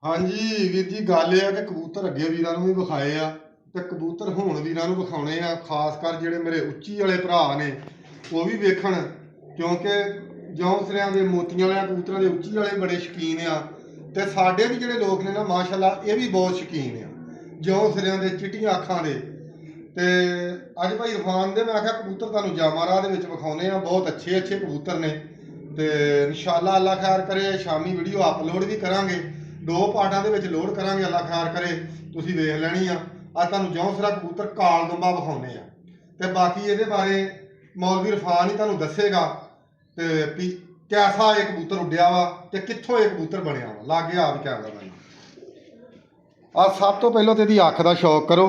ਹਾਂਜੀ ਵੀਰ ਜੀ, ਗੱਲ ਇਹ ਆ ਕਿ ਕਬੂਤਰ ਅੱਗੇ ਵੀਰਾਂ ਨੂੰ ਵੀ ਵਿਖਾਏ ਆ ਤੇ ਕਬੂਤਰ ਹੁਣ ਵੀਰਾਂ ਨੂੰ ਵਿਖਾਉਣੇ ਆ। ਖਾਸ ਕਰ ਜਿਹੜੇ ਮੇਰੇ ਉੱਚੀ ਵਾਲੇ ਭਰਾ ਨੇ ਉਹ ਵੀ ਵੇਖਣ, ਕਿਉਂਕਿ ਜੌਂਸਰਿਆਂ ਦੇ ਮੋਤੀਆਂ ਵਾਲਿਆਂ ਕਬੂਤਰਾਂ ਦੇ ਉੱਚੀ ਵਾਲੇ ਬੜੇ ਸ਼ੌਕੀਨ ਆ। ਤੇ ਸਾਡੇ ਵੀ ਜਿਹੜੇ ਲੋਕ ਨੇ ਨਾ ਮਾਸ਼ਾਅੱਲਾ ਇਹ ਵੀ ਬਹੁਤ ਸ਼ੌਕੀਨ ਆ ਜੌਂਸਰਿਆਂ ਦੇ, ਚਿੱਟੀਆਂ ਅੱਖਾਂ ਦੇ। ਤੇ ਅੱਜ ਭਾਈ ਇਰਫਾਨ ਦੇ ਮੈਂ ਆਖਿਆ ਕਬੂਤਰ ਤੁਹਾਨੂੰ ਜਾਮਾ ਰਾਹ ਦੇ ਵਿੱਚ ਵਿਖਾਉਣੇ ਆ। ਬਹੁਤ ਅੱਛੇ ਅੱਛੇ ਕਬੂਤਰ ਨੇ ਤੇ ਇਨਸ਼ਾਅੱਲਾ ਅੱਲਾ ਖੈਰ ਕਰੇ ਸ਼ਾਮੀ ਵੀਡੀਓ ਅਪਲੋਡ ਵੀ ਕਰਾਂਗੇ, 2 ਪਾਰਟਾਂ ਦੇ ਵਿੱਚ ਲੋਡ ਕਰਾਂਗੇ। ਅੱਲਾ ਖੈਰ ਕਰੇ ਤੁਸੀਂ ਵੇਖ ਲੈਣੀ ਆ। ਅੱਜ ਤੁਹਾਨੂੰ ਜੌਂਸਰਾ ਕਬੂਤਰ ਕਾਲ ਗੰਬਾ ਵਿਖਾਉਣੇ ਆ ਤੇ ਬਾਕੀ ਇਹਦੇ ਬਾਰੇ ਮੌਲਵੀ ਇਰਫਾਨ ਹੀ ਤੁਹਾਨੂੰ ਦੱਸੇਗਾ ਤੇ ਵੀ ਕੈਸਾ ਇਹ ਕਬੂਤਰ ਉੱਡਿਆ ਵਾ ਤੇ ਕਿੱਥੋਂ ਇਹ ਕਬੂਤਰ ਬਣਿਆ ਵਾ। ਲਾਗੇ ਆ ਵੀ ਕੈਮਰਾ ਮੈਨ। ਆ ਸਭ ਤੋਂ ਪਹਿਲਾਂ ਤੇ ਇਹਦੀ ਅੱਖ ਦਾ ਸ਼ੌਕ ਕਰੋ।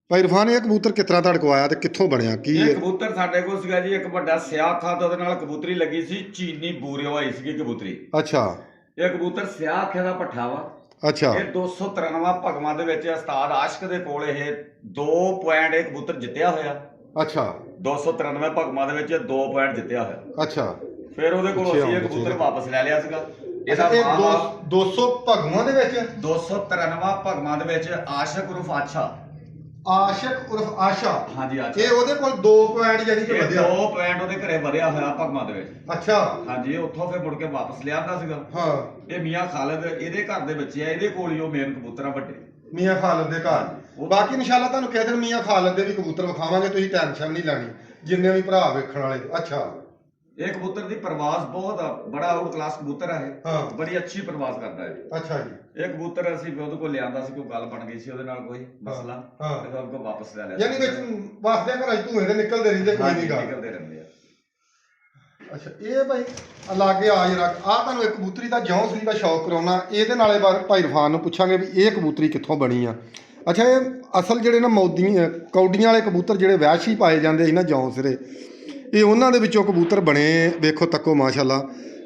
ਭਾਈ ਇਰਫਾਨ, ਇਹ ਕਬੂਤਰ ਕਿਸ ਤਰ੍ਹਾਂ ਤੁਹਾਡੇ ਕੋਲ ਆਇਆ ਤੇ ਕਿੱਥੋਂ ਬਣਿਆ ਕੀ ਇਹ ਕਬੂਤਰ ਸਾਡੇ ਕੋਲ ਸੀਗਾ ਜੀ, ਇੱਕ ਵੱਡਾ ਸਿਆਹ ਖਾਦ ਉਹਦੇ ਨਾਲ ਕਬੂਤਰੀ ਲੱਗੀ ਸੀ, ਚੀਨੀ ਬੂਰਿਓ ਆਈ ਸੀਗੀ ਕਬੂਤਰੀ। ਅੱਛਾ। ਇਹ ਕਬੂਤਰ ਸਿਆਹ ਅੱਖਾਂ ਦਾ ਪੱਠਾ ਵਾ। ਅੱਛਾ। ਇਹ 293 ਭਗਵਾਂ ਦੇ ਵਿੱਚ ਉਸਤਾਦ ਆਸ਼ਕ ਦੇ ਕੋਲ ਇਹ 2 ਪੁਆਇੰਟ ਇਹ ਕਬੂਤਰ ਜਿੱਤਿਆ ਹੋਇਆ। ਅੱਛਾ। 293 ਭਗਵਾਂ ਦੇ ਵਿੱਚ 2 ਪੁਆਇੰਟ ਜਿੱਤਿਆ ਹੋਇਆ। ਅੱਛਾ। ਫਿਰ ਉਹਦੇ ਕੋਲ ਅਸੀਂ ਇਹ ਕਬੂਤਰ ਵਾਪਸ ਲੈ ਲਿਆ ਸੀਗਾ। ਇਹਦਾ 200 ਭਗਵਾਂ ਦੇ ਵਿੱਚ 293 ਭਗਵਾਂ ਦੇ ਵਿੱਚ ਆਸ਼ਕ ਉਰਫ ਆਸ਼ਾ। ਆਸ਼ਕ ਉਰਫ ਆਸ਼ਾ। ਹਾਂਜੀ ਆਸ਼ਾ। ਇਹ ਉਹਦੇ ਕੋਲ 2 ਪੁਆਇੰਟ ਯਾਨੀ ਕਿ ਵਧਿਆ। 2 ਪੁਆਇੰਟ ਉਹਦੇ ਘਰੇ ਵਧਿਆ ਹੋਇਆ ਭਗਵਾਂ ਦੇ ਵਿੱਚ। ਅੱਛਾ। ਹਾਂਜੀ, ਇਹ ਉੱਥੋਂ ਫਿਰ ਮੁੜ ਕੇ ਵਾਪਸ ਲਿਆਂਦਾ ਸੀਗਾ। ਹਾਂ। ਇਹ ਮੀਆਂ ਖਾਲਦ ਇਹਦੇ ਘਰ ਦੇ ਬੱਚੇ ਆ, ਇਹਦੇ ਕੋਲ ਹੀ ਉਹ ਮੇਨ ਕਬੂਤਰ ਆ ਵੱਡੇ ਮੀਆਂ ਖਾਲਦ ਦੇ ਘਰ। ਬਾਕੀ ਇਨਸ਼ਾਅੱਲਾ ਤੁਹਾਨੂੰ ਕਿਸੇ ਦਿਨ ਮੀਆਂ ਖਾਲਦ ਦੇ ਵੀ ਕਬੂਤਰ ਵਿਖਾਵਾਂਗੇ, ਤੁਸੀਂ ਟੈਨਸ਼ਨ ਨਹੀਂ ਲੈਣੀ ਜਿੰਨੇ ਵੀ ਭਰਾ ਵੇਖਣ ਵਾਲੇ। ਅੱਛਾ। ਇਹ ਕਬੂਤਰ ਦੀ ਪਰਵਾਜ਼ ਬਹੁਤ ਆ, ਬੜਾ ਆਊਟ ਕਲਾਸ ਕਬੂਤਰ ਆ ਇਹ। ਹਾਂ। ਬੜੀ ਅੱਛੀ ਪਰਵਾਜ਼ ਕਰਦਾ ਹੈ। ਅੱਛਾ ਜੀ। ਇਹ ਕਬੂਤਰ ਅਸੀਂ ਉਹਦੇ ਕੋਲ ਲਿਆਂਦਾ ਸੀ, ਕੋਈ ਗੱਲ ਬਣ ਗਈ ਸੀ ਉਹਦੇ ਨਾਲ, ਕੋਈ ਮਸਲਾ, ਹਾਂ। ਤੇ ਫਿਰ ਉਹਨੂੰ ਵਾਪਸ ਲੈ ਲਿਆ। ਯਾਨੀ ਵਿੱਚ ਵਸਦੇ ਘਰਾਂ ਚ ਧੂਏ ਦੇ ਨਿਕਲਦੇ ਰਹਿੰਦੇ, ਕੋਈ ਨਹੀਂ ਗੱਲ। ਨਿਕਲਦੇ ਰਹਿੰਦੇ ਆ। ਅੱਛਾ, ਇਹ ਭਾਈ ਲਾਗੇ ਆ ਜਰਾ। ਆ ਤੁਹਾਨੂੰ ਇੱਕ ਕਬੂਤਰੀ ਦਾ ਜੌਂਸਰੀ ਦਾ ਸ਼ੌਕ ਕਰਾਉਣਾ। ਇਹਦੇ ਨਾਲੇ ਬਾਰੇ ਭਾਈ ਇਰਫਾਨ ਨੂੰ ਪੁੱਛਾਂਗੇ ਵੀ ਇਹ ਕਬੂਤਰੀ ਕਿੱਥੋਂ ਬਣੀ ਆ। ਅੱਛਾ, ਇਹ ਅਸਲ ਜਿਹੜੇ ਨਾ ਕੌਡੀਆਂ ਵਾਲੇ ਕਬੂਤਰ ਜਿਹੜੇ ਵਹਿਸ਼ੀ ਪਾਏ ਜਾਂਦੇ ਸੀ ਨਾ ਜੌਂਸਰੇ, ਇਹ ਉਹਨਾਂ ਦੇ ਵਿੱਚੋਂ ਕਬੂਤਰ ਬਣੇ। ਵੇਖੋ ਤੱਕੋ ਮਾਸ਼ਾਅੱਲਾ।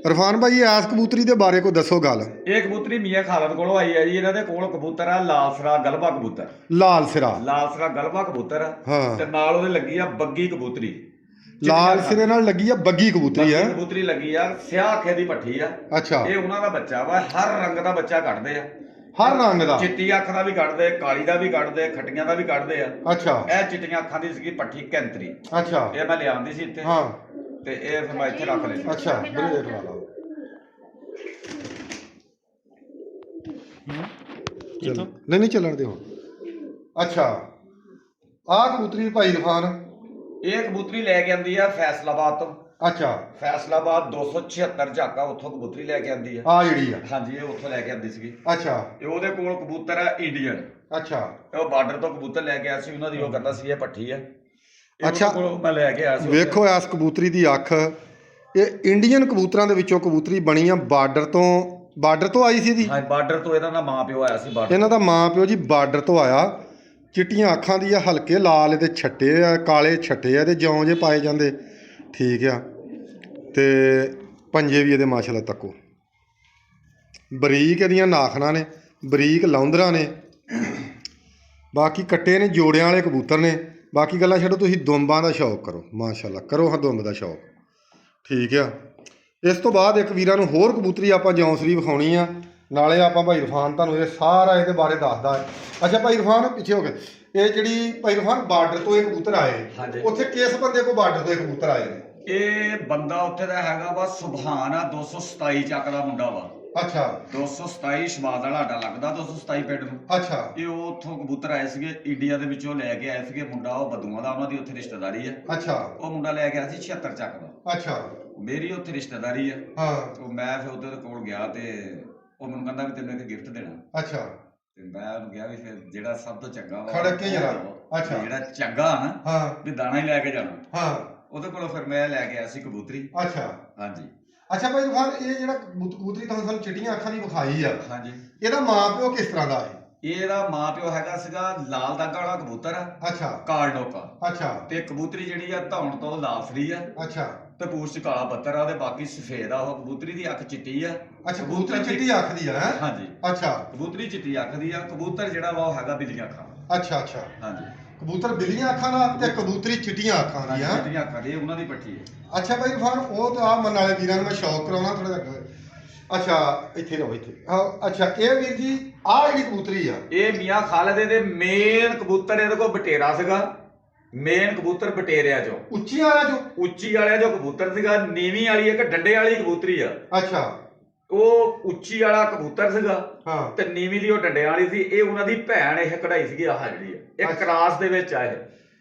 ਇਰਫਾਨ ਭਾਈ, ਇਸ ਕਬੂਤਰੀ ਦੇ ਬਾਰੇ ਕੋਈ ਦੱਸੋ ਗੱਲ। ਇਹ ਕਬੂਤਰੀ ਮੀਆਂ ਖਾਲਦ ਕੋਲੋਂ ਆਈ ਹੈ ਜੀ। ਇਹਨਾਂ ਦੇ ਕੋਲ ਕਬੂਤਰ ਆ ਲਾਲਸਰਾ ਗਲਬਾ ਕਬੂਤਰ। ਲਾਲ ਸਿਰਾ। ਲਾਲਸਰਾ ਗਲਬਾ ਕਬੂਤਰ ਆ। ਹਾਂ। ਤੇ ਨਾਲ ਉਹਦੇ ਲੱਗੀ ਆ ਬੱਗੀ ਕਬੂਤਰੀ। ਲਾਲ ਸਿਰੇ ਨਾਲ ਲੱਗੀ ਆ ਬੱਗੀ ਕਬੂਤਰੀ ਆ। ਕਬੂਤਰੀ ਲੱਗੀ ਆ, ਸਿਆਹ ਅੱਖੇ ਦੀ ਪੱਠੀ ਆ। ਅੱਛਾ। ਇਹ ਉਹਨਾਂ ਦਾ ਬੱਚਾ ਵਾ। ਹਰ ਰੰਗ ਦਾ ਬੱਚਾ ਕੱਢਦੇ ਆ। ਹਰ ਰੰਗ ਦਾ। ਚਿੱਟੀ ਅੱਖ ਦਾ ਵੀ ਕੱਢਦੇ, ਕਾਲੀ ਦਾ ਵੀ ਕੱਢਦੇ, ਖੱਟੀਆਂ ਦਾ ਵੀ ਕੱਢਦੇ ਆ। ਅੱਛਾ। ਇਹ ਚਿੱਟੀਆਂ ਅੱਖਾਂ ਦੀ ਸੀਗੀ ਪੱਠੀ ਕੈਂਤਰੀ। ਅੱਛਾ। ਇਹ ਮੈਂ ਲਿਆਂਦੀ ਸੀ ਇੱਥੇ। ਹਾਂ। ਤੇ ਇਹ ਫਿਰ ਮੈਂ ਇੱਥੇ ਰੱਖ ਲਈ। ਅੱਛਾ, ਬਰੇਕ ਵਾਲਾ। ਚਲੋ ਨਹੀਂ ਚੱਲਣ ਦਿਓ। ਅੱਛਾ, ਆਹ ਕਬੂਤਰੀ ਭਾਈ ਇਰਫਾਨ ਇਹ ਕਬੂਤਰੀ ਲੈ ਕੇ ਆਂਦੀ ਆ ਫੈਸਲਾਬਾਦ ਤੋਂ। ਅੱਛਾ। ਫੈਸਲਾਬਾਦ 276 ਝਾਕਾ ਉੱਥੋਂ ਕਬੂਤਰੀ ਲੈ ਕੇ ਆਂਦੀ ਆ। ਆ ਜਿਹੜੀ ਆ। ਹਾਂਜੀ, ਇਹ ਉੱਥੋਂ ਲੈ ਕੇ ਆਂਦੀ ਸੀਗੀ। ਅੱਛਾ। ਤੇ ਉਹਦੇ ਕੋਲ ਕਬੂਤਰ ਆ ਇੰਡੀਅਨ। ਅੱਛਾ। ਉਹ ਬਾਰਡਰ ਤੋਂ ਕਬੂਤਰ ਲੈ ਕੇ ਆਇਆ ਸੀ, ਉਹਨਾਂ ਦੀ ਉਹ ਕਹਿੰਦਾ ਸੀ ਇਹ ਪੱਠੀ ਆ। ਅੱਛਾ। ਕੋਲ ਮੈਂ ਲੈ ਕੇ ਆਇਆ ਸੀ। ਵੇਖੋ ਇਸ ਕਬੂਤਰੀ ਦੀ ਅੱਖ। ਇਹ ਇੰਡੀਅਨ ਕਬੂਤਰਾਂ ਦੇ ਵਿੱਚੋਂ ਕਬੂਤਰੀ ਬਣੀ ਆ। ਬਾਰਡਰ ਤੋਂ ਆਈ ਸੀ ਇਹਦੀ। ਹਾਂ, ਬਾਰਡਰ ਤੋਂ ਇਹਦਾ ਮਾਂ ਪਿਓ ਆਇਆ ਸੀ। ਬਾਰਡਰ ਇਹਨਾਂ ਦਾ ਮਾਂ ਪਿਓ ਜੀ ਬਾਰਡਰ ਤੋਂ ਆਇਆ। ਚਿੱਟੀਆਂ ਅੱਖਾਂ ਦੀ ਆ, ਹਲਕੇ ਲਾਲ ਤੇ ਛੱਟੇ ਆ, ਕਾਲੇ ਛੱਟੇ ਆ ਤੇ ਜੌਂ ਜੇ ਪਾਏ ਜਾਂਦੇ। ਠੀਕ ਆ। ਤੇ ਪੰਜੇ ਵੀ ਇਹਦੇ ਮਾਸ਼ਾਅੱਲਾ ਤੱਕੋ ਬਰੀਕ ਇਹਦੀਆਂ ਨਾਖਣਾ ਨੇ, ਬਰੀਕ ਲੌਂਦਰਾਂ ਨੇ। ਬਾਕੀ ਕੱਟੇ ਨੇ, ਜੋੜਿਆਂ ਵਾਲੇ ਕਬੂਤਰ ਨੇ। ਬਾਕੀ ਗੱਲਾਂ ਛੱਡੋ, ਤੁਸੀਂ ਦੁੰਬਾਂ ਦਾ ਸ਼ੌਕ ਕਰੋ। ਮਾਸ਼ਾਅੱਲਾ ਕਰੋ ਹਾਂ ਦੁੰਬ ਦਾ ਸ਼ੌਕ। ਠੀਕ ਆ। ਇਸ ਤੋਂ ਬਾਅਦ ਇੱਕ ਵੀਰਾਂ ਨੂੰ ਹੋਰ ਕਬੂਤਰੀ ਆਪਾਂ ਜੌਂਸਰੀ ਵਿਖਾਉਣੀ ਆ। ਨਾਲੇ ਆਪਾਂ ਭਾਈ ਇਰਫਾਨ ਤੁਹਾਨੂੰ ਇਹ ਸਾਰਾ ਇਹਦੇ ਬਾਰੇ ਦੱਸਦਾ ਹੈ। ਅੱਛਾ ਭਾਈ ਇਰਫਾਨ, ਪਿੱਛੇ ਹੋ ਗਏ। ਇਹ ਜਿਹੜੀ ਭਾਈ ਇਰਫਾਨ ਬਾਰਡਰ ਤੋਂ ਇਹ ਕਬੂਤਰ ਆਏ, ਉੱਥੇ ਕਿਸ ਬੰਦੇ ਕੋਲ ਬਾਰਡਰ ਤੋਂ ਇਹ ਕਬੂਤਰ ਆਏ ਨੇ? ਇਹ ਬੰਦਾ ਉੱਥੇ ਦਾ ਹੈਗਾ ਵਾ ਸੁਭਾਨ ਆ, 227 ਚੱਕ ਦਾ ਮੁੰਡਾ ਵਾ। ਅੱਛਾ। 227 ਸ਼ਮਾਦ ਵਾਲਾ ਆਡਾ ਲੱਗਦਾ 227 ਪਿੰਡ ਨੂੰ। ਅੱਛਾ। ਇਹ ਉੱਥੋਂ ਕਬੂਤਰ ਆਏ ਸੀਗੇ, ਇੰਡੀਆ ਦੇ ਵਿੱਚੋਂ ਲੈ ਕੇ ਆਏ ਸੀਗੇ। ਮੁੰਡਾ ਉਹ ਬਦੂਆਂ ਦਾ, ਉਹਨਾਂ ਦੀ ਉੱਥੇ ਰਿਸ਼ਤੇਦਾਰੀ ਆ। ਅੱਛਾ। ਉਹ ਮੁੰਡਾ ਲੈ ਕੇ ਆਇਆ ਸੀ 76 ਚੱਕ ਦਾ। ਅੱਛਾ। ਮੇਰੀ ਉੱਥੇ ਰਿਸ਼ਤੇਦਾਰੀ ਆ। ਹਾਂ। ਉਹ ਮੈਂ ਫਿਰ ਉਹਦੇ ਕੋਲ ਗਿਆ ਤੇ ਉਹ ਮੈਨੂੰ ਕਹਿੰਦਾ ਵੀ ਤੈਨੂੰ ਇੱਕ ਗਿਫਟ ਦੇਣਾ। ਅੱਛਾ। ਤੇ ਮੈਂ ਉਹਨੂੰ ਕਿਹਾ ਵੀ ਫਿਰ ਜਿਹੜਾ ਸਭ ਤੋਂ ਚੰਗਾ ਵਾ ਖੜਕ ਕੇ ਜਰਾ। ਅੱਛਾ। ਜਿਹੜਾ ਚੰਗਾ ਨਾ, ਹਾਂ, ਵੀ ਦਾਣਾ ਹੀ ਲੈ ਕੇ ਜਾਣਾ। ਹਾਂ। ਉਹਦੇ ਕੋਲੋਂ ਫਿਰ ਮੈਂ ਲੈ ਕੇ ਆਇਆ ਸੀ ਕਬੂਤਰੀ। ਅੱਛਾ। ਹਾਂਜੀ। ਅੱਛਾ ਭਾਈ ਇਰਫਾਨ, ਇਹ ਜਿਹੜਾ ਕਬੂਤਰੀ ਤੁਹਾਨੂੰ ਸਾਨੂੰ ਚਿੱਟੀਆਂ ਅੱਖਾਂ ਦੀ ਵਿਖਾਈ ਆ, ਹਾਂਜੀ। ਇਹਦਾ ਮਾਂ ਪਿਓ ਕਿਸ ਤਰ੍ਹਾਂ ਦਾ ਹੈ? ਇਹਦਾ ਮਾਂ ਪਿਓ ਹੈਗਾ ਸੀਗਾ ਲਾਲ ਦਾਗਾ ਵਾਲਾ ਕਬੂਤਰ ਆ। ਅੱਛਾ। ਕਾਲਡੋਕਾ। ਅੱਛਾ। ਤੇ ਕਬੂਤਰੀ ਜਿਹੜੀ ਆ ਧੌਣ ਤੋਂ ਲਾਲਸਰੀ ਆ। ਅੱਛਾ। ਤੇ ਪੂਛ ਚ ਕਾਲਾ ਬੱਤਰ ਆ ਤੇ ਬਾਕੀ ਸਫੇਦ ਆ। ਉਹ ਕਬੂਤਰੀ ਦੀ ਅੱਖ ਚਿੱਟੀ ਆ। ਅੱਛਾ, ਕਬੂਤਰੀ ਚਿੱਟੀ ਅੱਖ ਦੀ ਆ ਹੈ? ਹਾਂਜੀ। ਅੱਛਾ। ਕਬੂਤਰੀ ਚਿੱਟੀ ਅੱਖ ਦੀ ਆ। ਕਬੂਤਰ ਜਿਹੜਾ ਵਾ ਉਹ ਹੈਗਾ ਬਿਜਲੀਆਂ ਅੱਖਾਂ। ਅੱਛਾ। ਅੱਛਾ। ਹਾਂਜੀ। ਕਬੂਤਰ ਬਿੱਲੀਆਂ ਅੱਖਾਂ ਦਾ ਤੇ ਕਬੂਤਰੀ ਚਿੱਟੀਆਂ ਅੱਖਾਂ ਦੀ ਚਿੱਟੀਆਂ ਅੱਖਾਂ ਦੀ, ਉਹਨਾਂ ਦੀ ਪੱਠੀ ਹੈ। ਅੱਛਾ ਭਾਈ ਇਰਫਾਨ, ਉਹ ਤਾਂ ਆ ਮਨ ਵਾਲੇ ਵੀਰਾਂ ਨੂੰ ਮੈਂ ਸ਼ੌਕ ਕਰਾਉਣਾ ਥੋੜਾ ਜਿਹਾ। ਅੱਛਾ ਇੱਥੇ ਰਹੋ ਇੱਥੇ ਅੱਛਾ ਇਹ ਵੀਰ ਜੀ ਆਹ ਜਿਹੜੀ ਕਬੂਤਰੀ ਆ ਇਹ ਮੀਆਂ ਖਾਲਦ ਦੇ ਮੇਨ ਕਬੂਤਰ ਇਹਦੇ ਕੋਲ ਬਟੇਰਾ ਸੀਗਾ। ਮੇਨ ਕਬੂਤਰ ਬਟੇਰਿਆ ਚੋਂ ਉੱਚੀ ਵਾਲਾ ਜੋ ਉੱਚੀ ਵਾਲਿਆ ਜੋ ਕਬੂਤਰ ਸੀਗਾ। ਨੀਵੀਂ ਵਾਲੀ ਇੱਕ ਡੰਡੇ ਵਾਲੀ ਕਬੂਤਰੀ ਆ। ਅੱਛਾ ਉਹ ਉੱਚੀ ਵਾਲਾ ਕਬੂਤਰ ਸੀਗਾ ਹਾਂ ਤੇ ਨੀਵੀਂ ਦੀ ਉਹ ਡੰਡੇ ਵਾਲੀ ਸੀ। ਇਹ ਉਹਨਾਂ ਦੀ ਭੈਣ ਇਹ ਕਢਾਈ ਸੀਗੀ ਆਹ ਜਿਹੜੀ ਆ ਇਹ ਕਰਾਸ ਦੇ ਵਿੱਚ ਆ ਇਹ।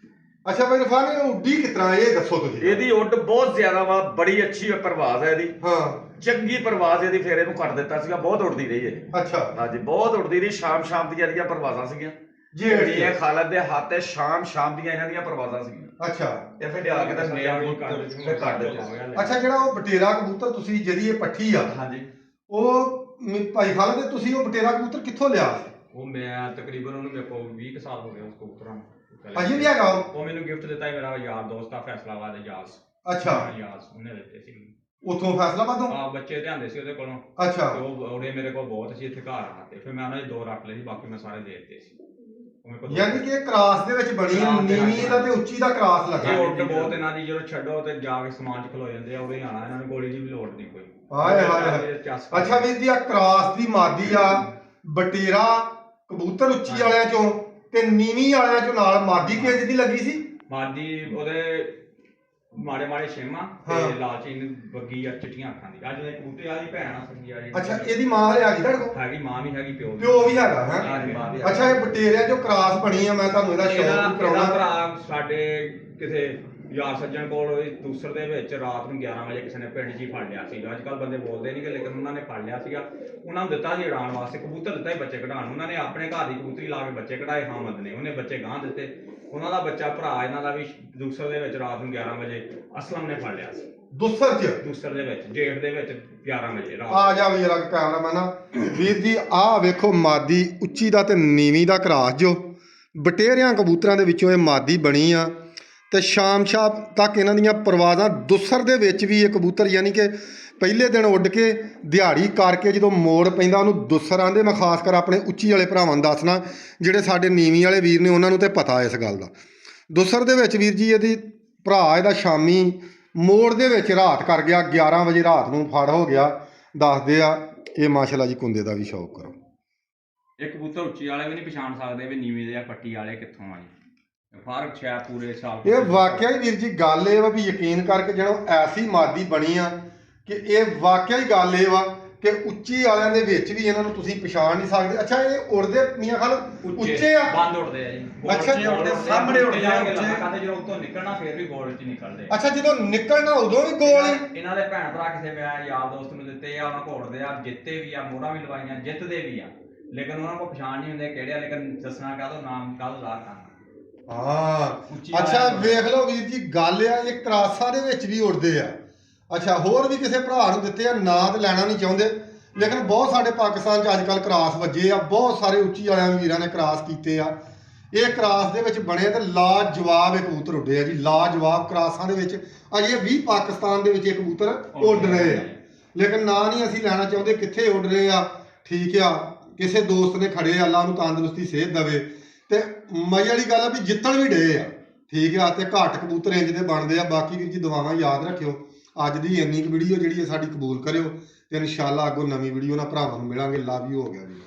ਅੱਛਾ ਭਾਈ ਰਫਾਨ ਇਹ ਉੱਡੀ ਕਿਸ ਤਰ੍ਹਾਂ ਇਹ ਦੱਸੋ ਤੁਸੀਂ। ਇਹਦੀ ਉੱਡ ਬਹੁਤ ਜ਼ਿਆਦਾ ਵਾ ਬੜੀ ਅੱਛੀ ਪ੍ਰਵਾਜ਼ ਹੈ ਇਹਦੀ। ਹਾਂ ਚੰਗੀ ਪ੍ਰਵਾਜ਼ ਇਹਦੀ ਫੇਰ ਇਹਨੂੰ ਕੱਟ ਦਿੱਤਾ ਸੀਗਾ ਬਹੁਤ ਉੱਡਦੀ ਰਹੀ ਇਹ। ਅੱਛਾ ਹਾਂਜੀ ਬਹੁਤ ਉੱਡਦੀ ਰਹੀ ਸ਼ਾਮ ਦੀਆਂ ਇਹਦੀਆਂ ਪ੍ਰਵਾਜ਼ਾਂ ਸੀਗੀਆਂ ਜਿਹੜੀਆਂ ਖਾਲਦ ਦੇ ਹੱਥ ਤੇ ਸ਼ਾਮ ਦੀਆਂ ਇਹਨਾਂ ਦੀਆਂ ਪ੍ਰਵਾਜ਼ਾਂ ਸੀਗੀਆਂ। ਅੱਛਾ ਤੇ ਫਿਰ ਲਿਆ ਕੇ ਤਾਂ ਮੇਲ ਫਿਰ ਕੱਢ ਦਿੱਤੇ। ਅੱਛਾ ਜਿਹੜਾ ਉਹ ਬਟੇਰਾ ਕਬੂਤਰ ਤੁਸੀਂ ਜਿਹਦੀ ਇਹ ਪੱਠੀ ਆ ਹਾਂਜੀ ਉਹ ਭਾਈ ਖਾਲਦ ਦੇ ਤੁਸੀਂ ਉਹ ਬਟੇਰਾ ਕਬੂਤਰ ਕਿੱਥੋਂ ਲਿਆ? ਉਹ ਮੈਂ ਤਕਰੀਬਨ ਉਹਨੂੰ ਮੇਰੇ ਕੋਲ 20 ਸਾਲ ਹੋ ਗਏ ਉਸ ਕਬੂਤਰਾਂ ਨੂੰ। ਅਜੇ ਵੀ ਹੈਗਾ ਉਹ? ਉਹ ਮੈਨੂੰ ਗਿਫਟ ਦਿੱਤਾ ਸੀ ਮੇਰਾ ਯਾਰ ਦੋਸਤ ਆ ਫੈਸਲਾਬਾਦ ਦਾ ਯਾਸ। ਅੱਛਾ ਯਾਸ ਉਹਨੇ ਦਿੱਤੇ ਸੀ। ਉਥੋਂ ਫੈਸਲਾਬਾਦੋਂ? ਆ ਬੱਚੇ ਲਿਆਂਦੇ ਸੀ ਉਹਦੇ ਕੋਲੋਂ। ਅੱਛਾ ਤੇ ਉਹ ਉਹਦੇ ਮੇਰੇ ਕੋਲ ਬਹੁਤ ਸੀ ਇੱਥੇ ਘਰ ਆ ਤੇ ਫਿਰ ਮੈਂ ਉਹਨਾਂ ਦੇ 2 ਰੱਖ ਲਏ ਸੀ ਬਾਕੀ ਮੈਂ ਸਾਰੇ ਦੇ ਦਿੱਤੇ ਸੀ। ਉਹ ਮੇਰੇ ਕੋਲ ਯਾਨੀ ਕਿ ਇਹ ਕ੍ਰਾਸ ਦੇ ਵਿੱਚ ਬਣੀ ਹੈ, ਨੀਵੀਂ ਦਾ ਤੇ ਉੱਚੀ ਦਾ ਕ੍ਰਾਸ ਇਹ ਲੱਗਾ। ਉੱਡ ਬਹੁਤ ਇਹਨਾਂ ਦੀ ਜਦੋਂ ਛੱਡੋ ਤੇ ਜਾ ਕੇ ਸਮਾਨ ਚ ਖਲੋ ਜਾਂਦੇ ਆ ਉਹਦੇ ਆਣਾ ਇਹਨਾਂ ਨੂੰ ਗੋਲੀ ਦੀ ਵੀ ਲੋੜ ਨਹੀਂ ਕੋਈ। ਹਾਏ ਹਾਏ ਅੱਛਾ ਵੀਰ ਜੀ ਆ ਕ੍ਰਾਸ ਦੀ ਮਾਦੀ ਆ ਬਟੇਰਾ ਕਬੂਤਰ ਉੱਚੀ ਵਾਲਿਆਂ ਚੋਂ ਤੇ ਨੀਵੀਂ ਵਾਲਿਆਂ ਚੋਂ ਨਾਲ ਮਾਦੀ ਕਿੰਜ ਦੀ ਲੱਗੀ ਸੀ? ਮਾਦੀ ਉਹਦੇ ਮਾੜੇ ਮਾੜੇ ਛੇਮਾ ਹਾਂ। ਤੇ ਲਾਲਚੀਨ ਬੱਗੀ ਆ ਚਿੱਟੀਆਂ ਅੱਖਾਂ ਦੀ। ਅੱਜ ਦੇ ਕਬੂਤਰ ਵਾਲੀ ਭੈਣ ਆ ਸੰਗੀ ਵਾਲੀ। ਅੱਛਾ ਇਹਦੀ ਮਾਂ ਹਲੇ ਆ ਗਈ ਤੁਹਾਡੇ ਕੋਲ? ਹੈਗੀ ਮਾਂ ਵੀ ਹੈਗੀ ਪਿਓ ਵੀ। ਪਿਓ ਵੀ ਹੈਗਾ ਹੈ? ਹਾਂਜੀ, ਮਾਂ ਵੀ ਅੱਛਾ ਇਹ ਬਟੇਰਿਆਂ ਚੋਂ ਕ੍ਰਾਸ ਬਣੀ ਆ ਮੈਂ ਤੁਹਾਨੂੰ ਇਹਦਾ ਇਹਦਾ ਸ਼ੌਕ ਕਰਾਉਣਾ। ਭਰਾ ਸਾਡੇ ਕਿਸੇ ਯਾਰ ਸੱਜਣ ਕੋਲ ਦੂਸਰ ਦੇ ਵਿੱਚ ਰਾਤ ਨੂੰ 11 ਵਜੇ ਕਿਸੇ ਨੇ ਪਿੰਡ 'ਚ ਹੀ ਫੜ ਲਿਆ ਸੀ। ਅੱਜ ਕੱਲ ਬੰਦੇ ਬੋਲਦੇ ਨਹੀਂ ਕਿ ਲੇਕਿਨ ਉਹਨਾਂ ਨੇ ਫੜ ਲਿਆ ਸੀਗਾ। ਉਹਨਾਂ ਨੂੰ ਦਿੱਤਾ ਸੀ ਉਡਾਉਣ ਵਾਸਤੇ ਕਬੂਤਰ ਦਿੱਤਾ ਸੀ ਬੱਚੇ ਕਢਾਉਣ। ਉਹਨਾਂ ਨੇ ਆਪਣੇ ਘਰ ਦੀ ਕਬੂਤਰੀ ਲਾ ਕੇ ਬੱਚੇ ਕਢਾਏ ਹਾਮਦ ਨੇ। ਉਹਨੇ ਬੱਚੇ ਗਾਂ ਦਿੱਤੇ। ਉਹਨਾਂ ਦਾ ਬੱਚਾ ਭਰਾ ਇਹਨਾਂ ਦਾ ਵੀ ਦੂਸਰ ਦੇ ਵਿੱਚ ਰਾਤ ਨੂੰ 11 ਵਜੇ ਅਸਲਮ ਨੇ ਫੜ ਲਿਆ ਸੀ। ਦੁਸਰ ਚ ਦੂਸਰ ਦੇ ਵਿੱਚ ਜੇਠ ਦੇ ਵਿੱਚ 11 ਵਜੇ ਰਾਤ। ਆ ਜਾ ਵੀਰ ਕੈਮਰਾਮੈਨ ਆ ਵੀਰ ਜੀ ਆਹ ਵੇਖੋ ਮਾਦੀ ਉੱਚੀ ਦਾ ਤੇ ਨੀਵੀਂ ਦਾ ਕ੍ਰਾਸ ਜੋ ਬਟੇਰਿਆਂ ਕਬੂਤਰਾਂ ਦੇ ਵਿੱਚੋਂ ਇਹ ਮਾਦੀ ਬਣੀ ਆ ਤੇ ਸ਼ਾਮ ਤੱਕ ਇਹਨਾਂ ਦੀਆਂ ਪਰਵਾਜ਼ਾਂ ਦੁਸਰ ਦੇ ਵਿੱਚ ਵੀ ਇਹ ਕਬੂਤਰ ਯਾਨੀ ਕਿ ਪਹਿਲੇ ਦਿਨ ਉੱਡ ਕੇ ਦਿਹਾੜੀ ਕਰਕੇ ਜਦੋਂ ਮੋੜ ਪੈਂਦਾ ਉਹਨੂੰ ਦੁਸਰ ਆਂਦੇ। ਮੈਂ ਖਾਸ ਕਰ ਆਪਣੇ ਉੱਚੀ ਵਾਲੇ ਭਰਾਵਾਂ ਨੂੰ ਦੱਸਣਾ ਜਿਹੜੇ ਸਾਡੇ ਨੀਵੀਂ ਵਾਲੇ ਵੀਰ ਨੇ ਉਹਨਾਂ ਨੂੰ ਤੇ ਪਤਾ ਇਸ ਗੱਲ ਦਾ। ਦੁਸਰ ਦੇ ਵਿੱਚ ਵੀਰ ਜੀ ਇਹਦੀ ਭਰਾ ਇਹਦਾ ਸ਼ਾਮੀ ਮੋੜ ਦੇ ਵਿੱਚ ਰਾਤ ਕਰ ਗਿਆ 11 ਵਜੇ ਰਾਤ ਨੂੰ ਫੜ ਹੋ ਗਿਆ ਦੱਸਦੇ ਆ। ਇਹ ਮਾਸ਼ਾਅੱਲਾ ਜੀ ਕੁੰਦੇ ਦਾ ਵੀ ਸ਼ੌਕ ਕਰੋ। ਇਹ ਕਬੂਤਰ ਉੱਚੀ ਵਾਲੇ ਵੀ ਨਹੀਂ ਪਛਾਣ ਸਕਦੇ ਵੀ ਨੀਵੇਂ ਦੇ ਆ ਪੱਟੀ ਵਾਲੇ ਕਿੱਥੋਂ ਆ ਜੀ। ਫਰਕ ਛਿਆ ਪੂਰੇ ਸਾਲ। ਇਹ ਵਾਕਿਆ ਹੀ ਵੀਰ ਜੀ ਗੱਲ ਇਹ ਵਾ ਵੀ ਯਕੀਨ ਕਰਕੇ ਜਦੋਂ ਐਸੀ ਮਾਦੀ ਬਣੀ ਆ ਕਿ ਇਹ ਵਾਕਿਆ ਹੀ ਗੱਲ ਇਹ ਵਾ ਕਿ ਉੱਚੀ ਵਾਲਿਆਂ ਦੇ ਵਿੱਚ ਵੀ ਇਹਨਾਂ ਨੂੰ ਤੁਸੀਂ ਪਛਾਣ ਨਹੀਂ ਸਕਦੇ। ਅੱਛਾ ਇਹ ਉੜਦੇ ਮੀਆਂ ਖਾਲ ਉੱਚੇ ਆ? ਬੰਦ ਉੜਦੇ ਆ ਜੀ। ਅੱਛਾ ਸਾਹਮਣੇ ਉੱਡਦੇ ਆ ਉੱਚੇ। ਕਹਿੰਦੇ ਜਦੋਂ ਉੱਤੋਂ ਨਿਕਲਣਾ ਫੇਰ ਵੀ ਗੋਲ 'ਚ ਨਿਕਲਦੇ। ਅੱਛਾ ਜਦੋਂ ਨਿਕਲਣਾ ਉਦੋਂ ਵੀ ਗੋਲ ਹੀ? ਇਹਨਾਂ ਦੇ ਭੈਣ ਭਰਾ ਕਿਸੇ ਮੈਂ ਯਾਰ ਦੋਸਤ ਨੂੰ ਦਿੱਤੇ ਆ ਉਹਨਾਂ ਕੋਲ ਉੜਦੇ ਆ ਜਿੱਤੇ ਵੀ ਆ ਮੋਹਰਾਂ ਵੀ ਲਵਾਈਆਂ ਜਿੱਤਦੇ ਵੀ ਆ ਲੇਕਿਨ ਉਹਨਾਂ ਕੋਲ ਪਛਾਣ ਨਹੀਂ ਹੁੰਦੇ ਕਿਹੜੇ ਆ ਲੇਕਿਨ ਦੱਸਣਾ ਕਾਹਦੋਂ ਨਾਮ ਕਾਹਦੋਂ ਲਾ ਕਰਨਾ। ਹਾਂ ਅੱਛਾ ਵੇਖ ਲਓ ਵੀਰ ਜੀ ਗੱਲ ਆ ਇਹ ਕਰਾਸਾਂ ਦੇ ਵਿੱਚ ਵੀ ਉੜਦੇ ਆ। ਅੱਛਾ ਹੋਰ ਵੀ ਕਿਸੇ ਭਰਾ ਨੂੰ ਦਿੱਤੇ ਆ ਨਾਂ ਤੇ ਲੈਣਾ ਨਹੀਂ ਚਾਹੁੰਦੇ ਲੇਕਿਨ ਬਹੁਤ ਸਾਡੇ ਪਾਕਿਸਤਾਨ 'ਚ ਅੱਜ ਕੱਲ੍ਹ ਕਰਾਸ ਵੱਜੇ ਆ। ਬਹੁਤ ਸਾਰੇ ਉੱਚੀ ਵਾਲਿਆਂ ਵੀਰਾਂ ਨੇ ਕਰਾਸ ਕੀਤੇ ਆ। ਇਹ ਕਰਾਸ ਦੇ ਵਿੱਚ ਬਣੇ ਤੇ ਲਾਜਵਾਬ ਇਹ ਕਬੂਤਰ ਉੱਡੇ ਆ ਜੀ। ਲਾਜਵਾਬ ਕਰਾਸਾਂ ਦੇ ਵਿੱਚ ਅਜੇ ਵੀ ਪਾਕਿਸਤਾਨ ਦੇ ਵਿੱਚ ਇਹ ਕਬੂਤਰ ਉੱਡ ਰਹੇ ਆ ਲੇਕਿਨ ਨਾਂ ਨਹੀਂ ਅਸੀਂ ਲੈਣਾ ਚਾਹੁੰਦੇ ਕਿੱਥੇ ਉੱਡ ਰਹੇ ਆ। ਠੀਕ ਆ ਕਿਸੇ ਦੋਸਤ ਨੇ ਖੜੇ ਆ ਅੱਲਾ ਉਹਨੂੰ ਤੰਦਰੁਸਤੀ ਸਿਹਤ ਦੇਵੇ ਤੇ ਮਜ਼ੇ ਵਾਲੀ ਗੱਲ ਆ ਵੀ ਜਿੱਤਣ ਵੀ ਡੇ ਆ। ਠੀਕ ਆ ਤੇ ਘੱਟ ਕਬੂਤਰ ਇੰਜ ਦੇ ਬਣਦੇ ਆ। ਬਾਕੀ ਵੀਰ ਜੀ ਦੁਆਵਾਂ ਯਾਦ ਰੱਖਿਓ। ਅੱਜ ਦੀ ਇੰਨੀ ਕੁ ਵੀਡੀਓ ਜਿਹੜੀ ਹੈ ਸਾਡੀ ਕਬੂਲ ਕਰਿਓ ਤੇ ਇਨਸ਼ਾਅੱਲਾ ਅੱਗੋਂ ਨਵੀਂ ਵੀਡੀਓ ਨਾਲ ਭਰਾਵਾਂ ਨੂੰ ਮਿਲਾਂਗੇ। ਲਵ ਯੂ ਹੋ ਗਿਆ ਜੀ।